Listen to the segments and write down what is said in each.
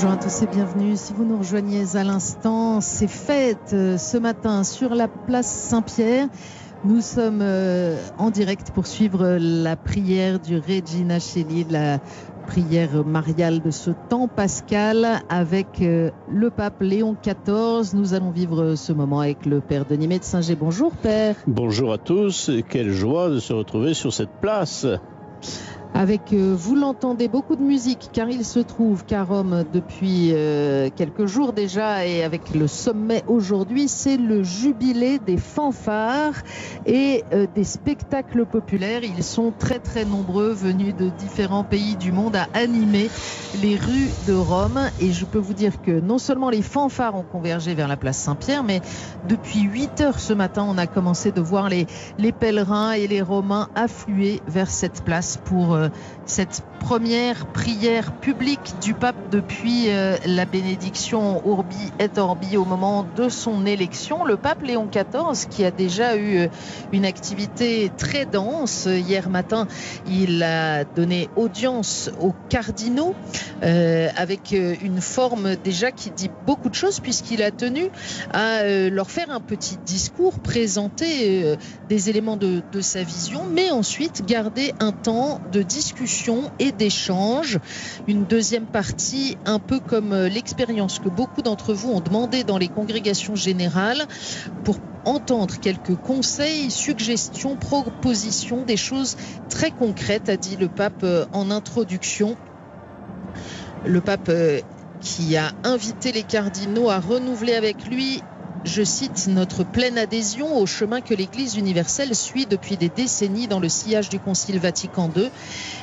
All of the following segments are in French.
Bonjour à tous et bienvenue. Si vous nous rejoignez à l'instant, c'est fête ce matin sur la place Saint-Pierre. Nous sommes en direct pour suivre la prière du Regina Coeli, la prière mariale de ce temps pascal avec le pape Léon XIV. Nous allons vivre ce moment avec le père Denis Metzinger. Bonjour père. Bonjour à tous, quelle joie de se retrouver sur cette place. Avec, vous l'entendez, beaucoup de musique, car il se trouve qu'à Rome, depuis quelques jours déjà, et avec le sommet aujourd'hui, c'est le jubilé des fanfares et des spectacles populaires. Ils sont très très nombreux, venus de différents pays du monde, à animer les rues de Rome. Et je peux vous dire que non seulement les fanfares ont convergé vers la place Saint-Pierre, mais depuis 8 heures ce matin, on a commencé de voir les pèlerins et les Romains affluer vers cette place pour cette première prière publique du pape depuis la bénédiction Urbi et Orbi au moment de son élection. Le pape Léon XIV, qui a déjà eu une activité très dense, hier matin il a donné audience aux cardinaux avec une forme déjà qui dit beaucoup de choses, puisqu'il a tenu à leur faire un petit discours, présenter des éléments de sa vision, mais ensuite garder un temps de discussion et d'échange. Une deuxième partie, un peu comme l'expérience que beaucoup d'entre vous ont demandé dans les congrégations générales, pour entendre quelques conseils, suggestions, propositions, des choses très concrètes, a dit le pape en introduction. Le pape qui a invité les cardinaux à renouveler avec lui, je cite, notre pleine adhésion au chemin que l'Église universelle suit depuis des décennies dans le sillage du Concile Vatican II.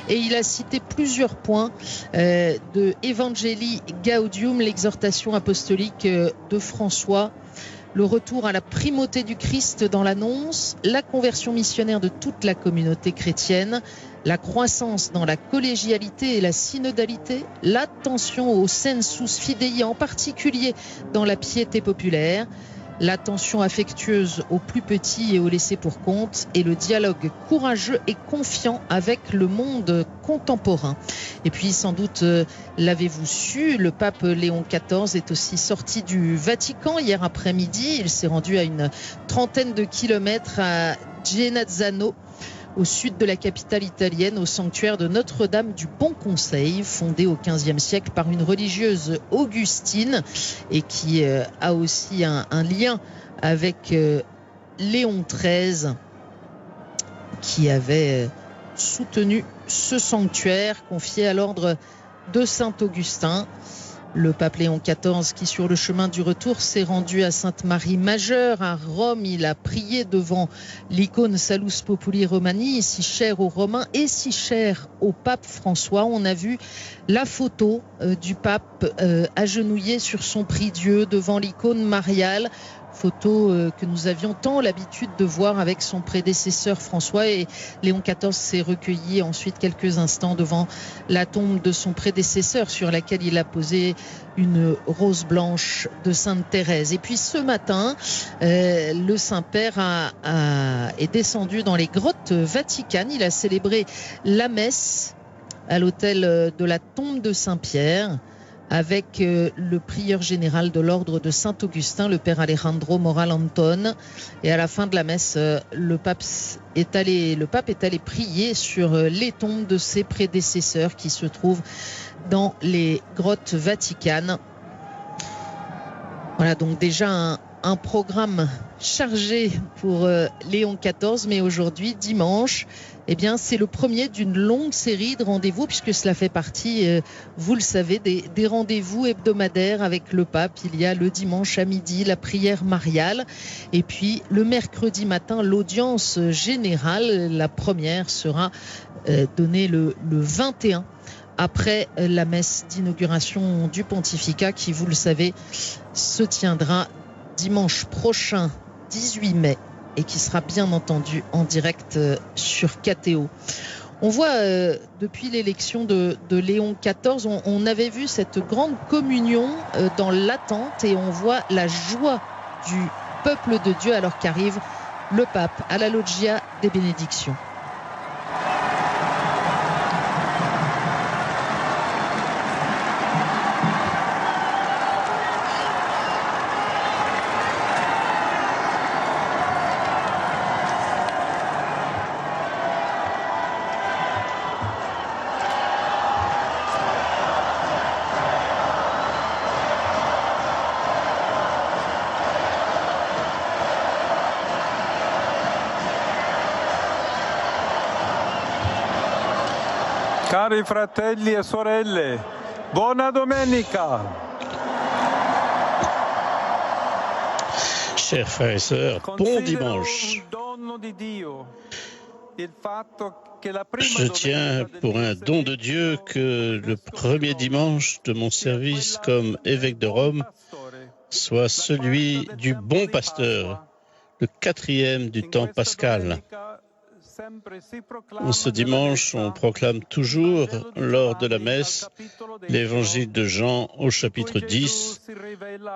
Et il a cité plusieurs points de Evangelii Gaudium, l'exhortation apostolique de François, le retour à la primauté du Christ dans l'annonce, la conversion missionnaire de toute la communauté chrétienne, la croissance dans la collégialité et la synodalité, l'attention au sensus fidei, en particulier dans la piété populaire, l'attention affectueuse aux plus petits et aux laissés pour compte, et le dialogue courageux et confiant avec le monde contemporain. Et puis, sans doute, l'avez-vous su, le pape Léon XIV est aussi sorti du Vatican hier après-midi. Il s'est rendu à une trentaine de kilomètres à Genazzano, au sud de la capitale italienne, au sanctuaire de Notre-Dame du Bon Conseil, fondé au XVe siècle par une religieuse augustine et qui a aussi un lien avec Léon XIII, qui avait soutenu ce sanctuaire confié à l'ordre de Saint-Augustin. Le pape Léon XIV, qui sur le chemin du retour s'est rendu à Sainte-Marie Majeure à Rome, il a prié devant l'icône Salus Populi Romani, si chère aux Romains et si chère au pape François. On a vu la photo du pape agenouillé sur son prie-dieu devant l'icône mariale. Photo que nous avions tant l'habitude de voir avec son prédécesseur François, et Léon XIV s'est recueilli ensuite quelques instants devant la tombe de son prédécesseur sur laquelle il a posé une rose blanche de Sainte Thérèse. Et puis ce matin, le Saint-Père est descendu dans les grottes vaticanes. Il a célébré la messe à l'autel de la tombe de Saint-Pierre, avec le prieur général de l'ordre de Saint-Augustin, le père Alejandro Moral Anton. Et à la fin de la messe, le pape est allé prier sur les tombes de ses prédécesseurs qui se trouvent dans les grottes vaticanes. Voilà donc déjà un programme chargé pour Léon XIV, mais aujourd'hui, dimanche, eh bien, c'est le premier d'une longue série de rendez-vous, puisque cela fait partie, vous le savez, des rendez-vous hebdomadaires avec le pape. Il y a le dimanche à midi la prière mariale, et puis le mercredi matin l'audience générale. La première sera donnée le 21 après la messe d'inauguration du pontificat, qui, vous le savez, se tiendra dimanche prochain, 18 mai, et qui sera bien entendu en direct sur KTO. On voit depuis l'élection de Léon XIV, on avait vu cette grande communion dans l'attente, et on voit la joie du peuple de Dieu alors qu'arrive le pape à la loggia des bénédictions. Cari fratelli e sorelle, buona domenica! Chers frères et sœurs, bon dimanche. Je tiens pour un don de Dieu que le premier dimanche de mon service comme évêque de Rome soit celui du bon pasteur, le 4e du temps pascal. Ce dimanche, on proclame toujours, lors de la messe, l'évangile de Jean au chapitre 10,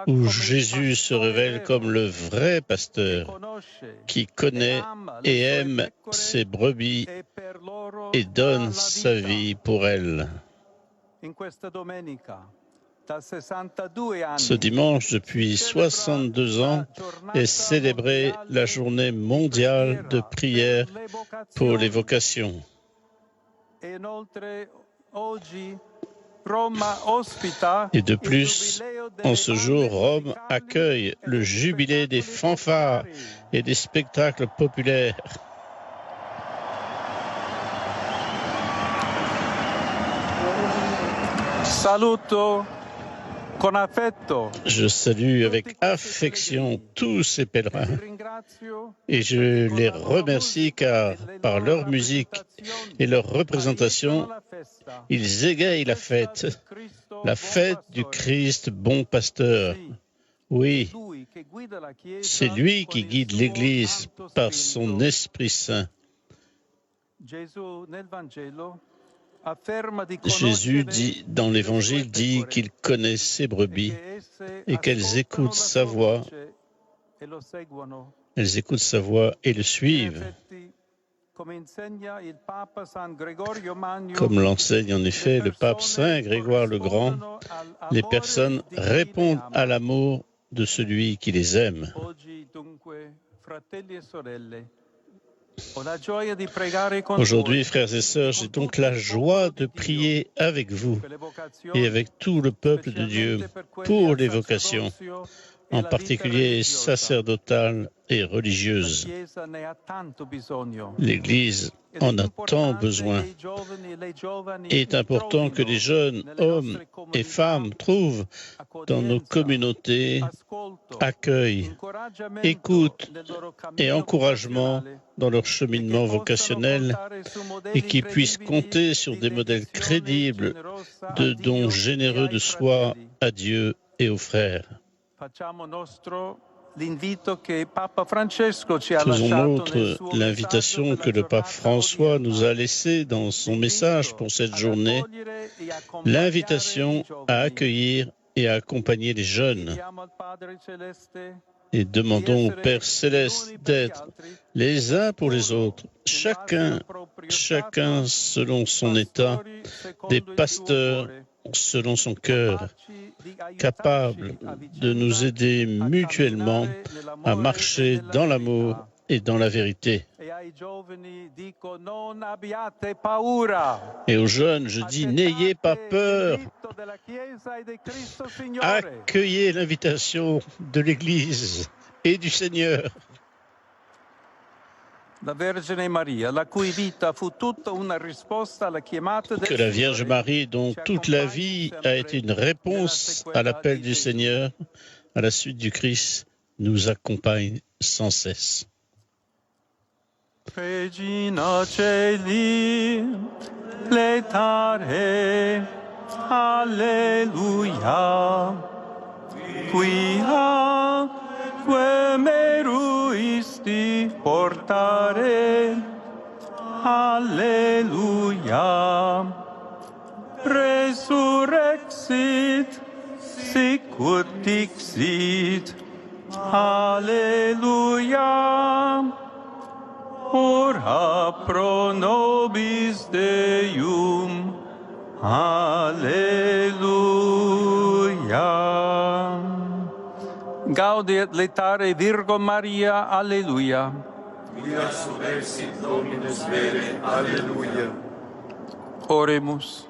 où Jésus se révèle comme le vrai pasteur, qui connaît et aime ses brebis et donne sa vie pour elles. Ce dimanche, depuis 62 ans, est célébrée la journée mondiale de prière pour les vocations. Et de plus, en ce jour, Rome accueille le jubilé des fanfares et des spectacles populaires. Saluto con affetto. Je salue avec affection tous ces pèlerins et je les remercie car par leur musique et leur représentation, ils égayent la fête du Christ bon pasteur. Oui, c'est lui qui guide l'Église par son Esprit Saint. Jésus dit dans l'Évangile qu'il connaît ses brebis et qu'elles écoutent sa voix. Elles écoutent sa voix et le suivent. Comme l'enseigne en effet le pape Saint Grégoire le Grand, les personnes répondent à l'amour de celui qui les aime. Aujourd'hui, frères et sœurs, j'ai donc la joie de prier avec vous et avec tout le peuple de Dieu pour les vocations, en particulier sacerdotales et religieuses. L'Église en a tant besoin. Il est important que les jeunes hommes et femmes trouvent dans nos communautés accueil, écoute et encouragement dans leur cheminement vocationnel et qu'ils puissent compter sur des modèles crédibles de dons généreux de soi à Dieu et aux frères. Faisons nôtre l'invitation que le pape François nous a laissée dans son message pour cette journée, l'invitation à accueillir et à accompagner les jeunes. Et demandons au Père Céleste d'être les uns pour les autres, chacun selon son état, des pasteurs selon son cœur, capables de nous aider mutuellement à marcher dans l'amour et dans la vérité. Et aux jeunes, je dis, n'ayez pas peur. Accueillez l'invitation de l'Église et du Seigneur. Que la Vierge Marie, dont toute la vie a été une réponse à l'appel du Seigneur, à la suite du Christ, nous accompagne sans cesse. Regina Celi, letare, Alleluia, quia meruisti portare, Alleluia, resurrexit, sicut dixit, Alleluia, ora pro nobis Deum, Alleluia. Gaudiet letare Virgo Maria, Alleluia. Quia subversit Dominus vere, Alleluia. Oremus.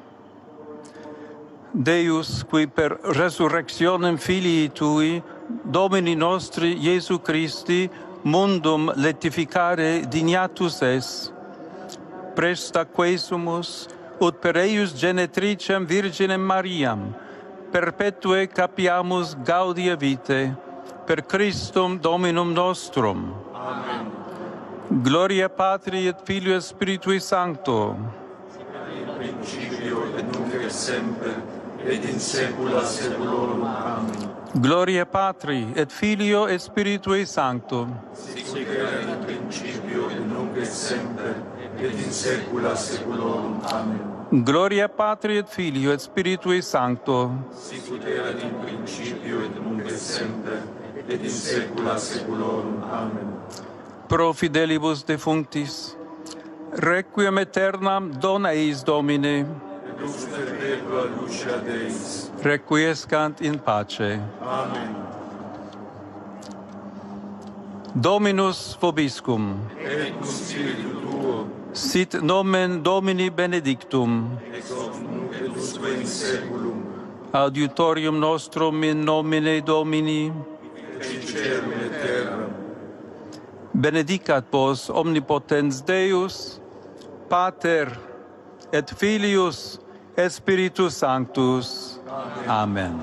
Deus, qui per resurrectionem Filii Tui, Domini nostri Iesu Christi, mundum letificare dignatus es, presta quesumus ut per eius genetricem Virginem Mariam, perpetue capiamus gaudia vitae, per Christum Dominum nostrum. Amen. Gloria Patri et Filio et Spiritui Sancto. In principio et nunc et semper, et in saecula saeculorum. Amen. Gloria Patri et Filio et Spiritui Sancto. Sic erat in principio et nunc et semper, et in saecula saeculorum. Amen. Gloria Patri et Filio et Spiritui Sancto. Sic erat in principio et nunc et semper, et in saecula saeculorum. Amen. Pro fidelibus defunctis, requiem aeternam dona eis Domine, Et lux perpetua lucia Deis. requiescant in pace. Amen. Dominus vobiscum, Et cum spiritu tuo, sit nomen Domini benedictum, ex hoc nunc et usque in saeculum, adiutorium nostrum in nomine Domini, et caelum et terram. benedicat vos omnipotens Deus, Pater et Filius et Spiritus Sanctus. Amen.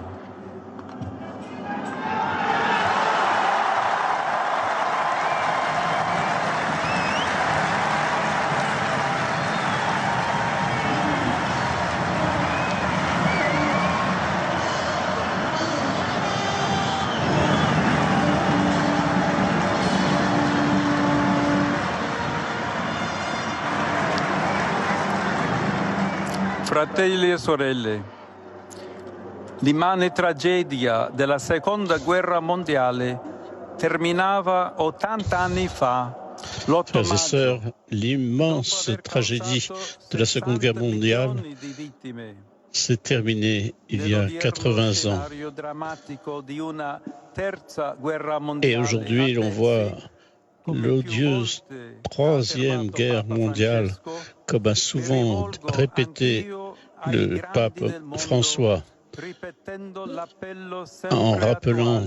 Fratelli e sorelle, l'immane tragedia della Seconda Guerra Mondiale terminava 80 anni fa. Frères et sœurs, l'immense tragédie de la Seconde Guerre mondiale s'est terminée il y a 80 ans. Et aujourd'hui, l'on voit l'odieuse Troisième Guerre mondiale, comme a souvent répété le pape François, en rappelant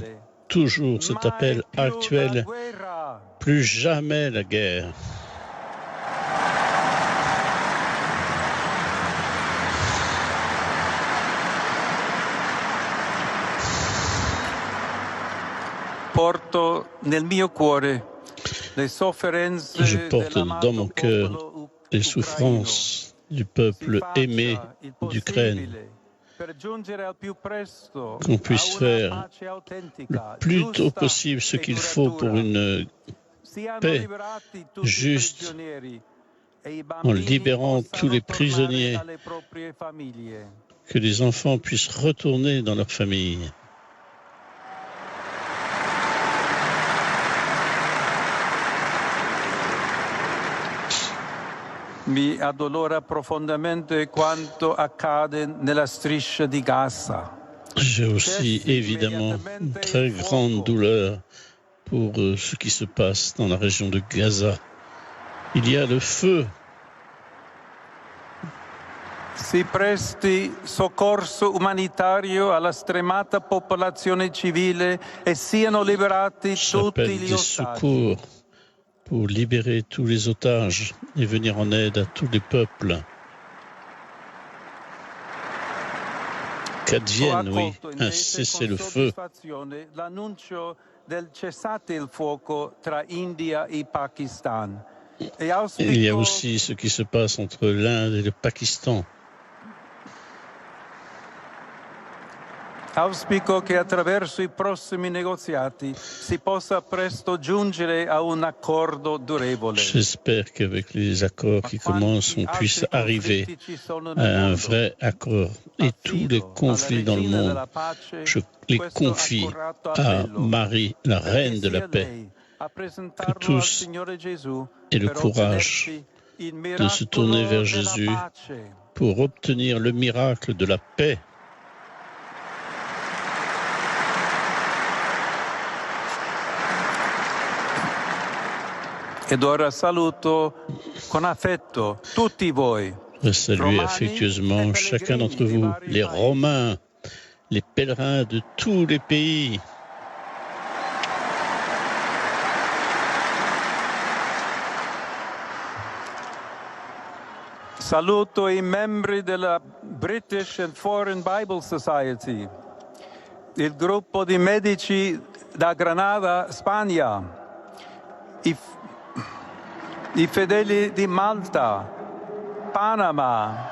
toujours cet appel actuel, plus jamais la guerre. Porto nel mio cuore le sofferenze Je porte dans mon cœur les souffrances du peuple aimé d'Ukraine, qu'on puisse faire le plus tôt possible ce qu'il faut pour une paix juste, en libérant tous les prisonniers, que les enfants puissent retourner dans leur famille. Mi addolora profondamente quanto accade nella striscia di Gaza. J'ai aussi évidemment une très grande douleur pour ce qui se passe dans la région de Gaza. Il y a le feu. Si presti soccorso umanitario alla stremata popolazione civile e siano liberati tutti J'appelle gli des ostaggi. secours pour libérer tous les otages et venir en aide à tous les peuples. Qu'advienne, oui, un cessez-le-feu. L'annuncio del cessate il fuoco tra India e Pakistan. Il y a aussi ce qui se passe entre l'Inde et le Pakistan. Auspico che attraverso i prossimi negoziati si possa presto giungere a un accordo durevole. J'espère qu'avec les accords qui commencent, on puisse arriver à un vrai accord. Et tous les conflits dans le monde, je les confie à Marie, la reine de la paix. Que tous aient le courage de se tourner vers Jésus pour obtenir le miracle de la paix. Ed ora saluto con affetto tutti voi. Je salue affectueusement chacun d'entre vous, les Romains, les pèlerins de tous les pays. Saluto i membri della British and Foreign Bible Society, il gruppo di medici da Granada, Spagna, i fedeli di Malta, Panama,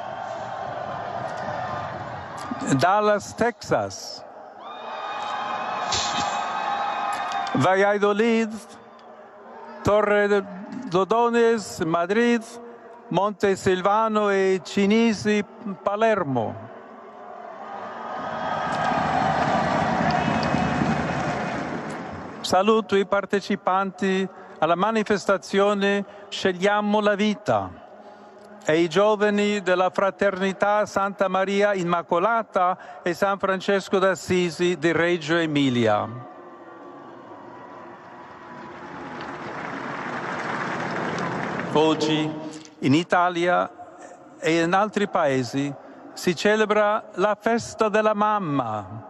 Dallas, Texas, Valladolid, Torrelodones, Madrid, Montesilvano e Cinisi, Palermo. Saluto i partecipanti alla manifestazione Scegliamo la vita e i giovani della Fraternità Santa Maria Immacolata e San Francesco d'Assisi di Reggio Emilia. Oggi in Italia e in altri paesi si celebra la festa della mamma.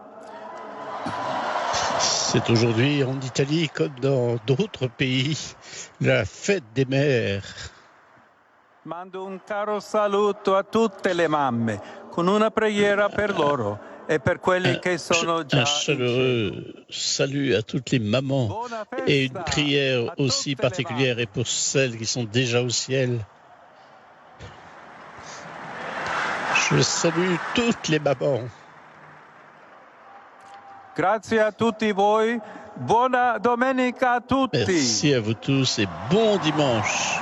C'est aujourd'hui en Italie comme dans d'autres pays la fête des mères. Mando un caro saluto a tutte le mamme con una preghiera per loro e per quelli che sono già un chaleureux salut à toutes les mamans et une prière aussi particulière et pour celles qui sont déjà au ciel. Je salue toutes les mamans. Grazie a tutti voi, buona domenica a tutti. Merci à vous tous et bon dimanche.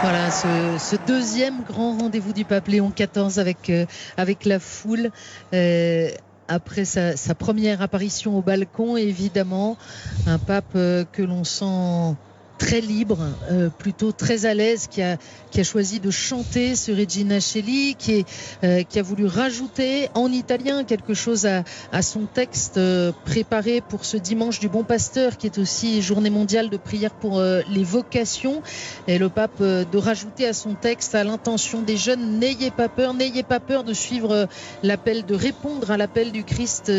Voilà, ce deuxième grand rendez-vous du pape Léon XIV avec la foule. Après sa première apparition au balcon, évidemment, un pape que l'on sent très libre, plutôt très à l'aise, qui a choisi de chanter ce Regina Coeli, qui a voulu rajouter en italien quelque chose à son texte préparé pour ce dimanche du Bon Pasteur, qui est aussi journée mondiale de prière pour les vocations. Et le pape de rajouter à son texte, à l'intention des jeunes: n'ayez pas peur de suivre l'appel, de répondre à l'appel du Christ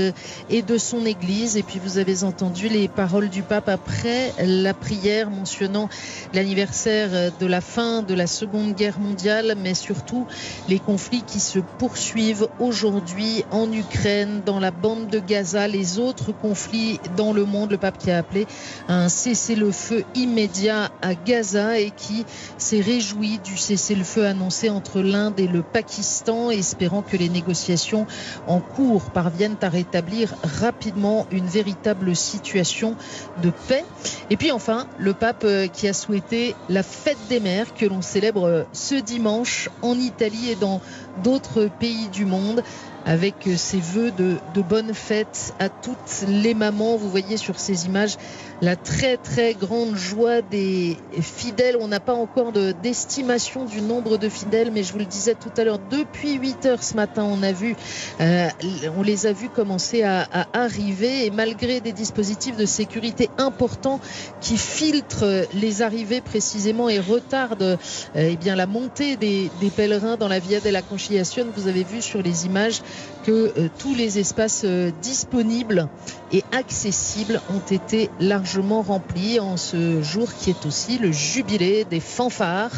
et de son Église. Et puis vous avez entendu les paroles du pape après la prière, mentionnant l'anniversaire de la fin de la Seconde Guerre mondiale, mais surtout les conflits qui se poursuivent aujourd'hui en Ukraine, dans la bande de Gaza, les autres conflits dans le monde. Le pape qui a appelé à un cessez-le-feu immédiat à Gaza et qui s'est réjoui du cessez-le-feu annoncé entre l'Inde et le Pakistan, espérant que les négociations en cours parviennent à rétablir rapidement une véritable situation de paix. Et puis enfin, le pape qui a souhaité la fête des mères que l'on célèbre ce dimanche en Italie et dans d'autres pays du monde, avec ses vœux de bonne fête à toutes les mamans. Vous voyez sur ces images la très très grande joie des fidèles. On n'a pas encore d'estimation du nombre de fidèles, mais je vous le disais tout à l'heure, depuis 8 heures ce matin, on les a vus commencer à arriver, et malgré des dispositifs de sécurité importants qui filtrent les arrivées précisément et retardent la montée des pèlerins dans la Via della Conciliazione, vous avez vu sur les images que tous les espaces disponibles et accessibles ont été largement remplis en ce jour qui est aussi le jubilé des fanfares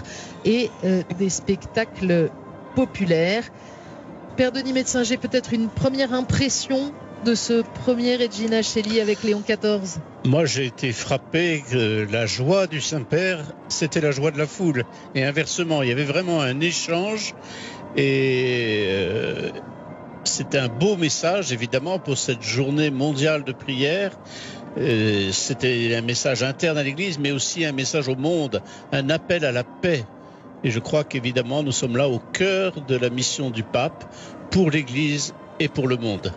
et des spectacles populaires. Père Denis Metzinger, peut-être une première impression de ce premier Regina Coeli avec Léon XIV? Moi, j'ai été frappé que la joie du Saint-Père, c'était la joie de la foule. Et inversement, il y avait vraiment un échange. Et c'était un beau message, évidemment, pour cette journée mondiale de prière. C'était un message interne à l'Église, mais aussi un message au monde, un appel à la paix. Et je crois qu'évidemment, nous sommes là au cœur de la mission du pape pour l'Église et pour le monde.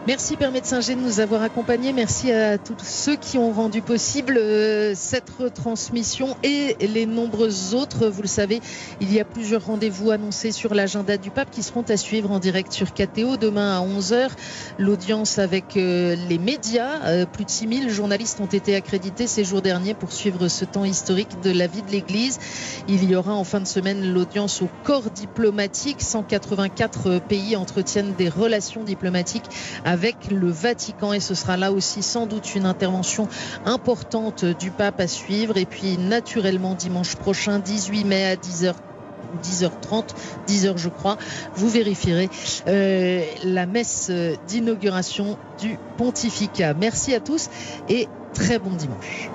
Merci Père Metzinger de nous avoir accompagnés. Merci à tous ceux qui ont rendu possible cette retransmission et les nombreuses autres. Vous le savez, il y a plusieurs rendez-vous annoncés sur l'agenda du pape qui seront à suivre en direct sur KTO demain à 11h. L'audience avec les médias. Plus de 6000 journalistes ont été accrédités ces jours derniers pour suivre ce temps historique de la vie de l'Église. Il y aura en fin de semaine l'audience au corps diplomatique. 184 pays entretiennent des relations diplomatiques avec le Vatican et ce sera là aussi sans doute une intervention importante du pape à suivre. Et puis naturellement dimanche prochain 18 mai à 10h30, 10h je crois, vous vérifierez la messe d'inauguration du pontificat. Merci à tous et très bon dimanche.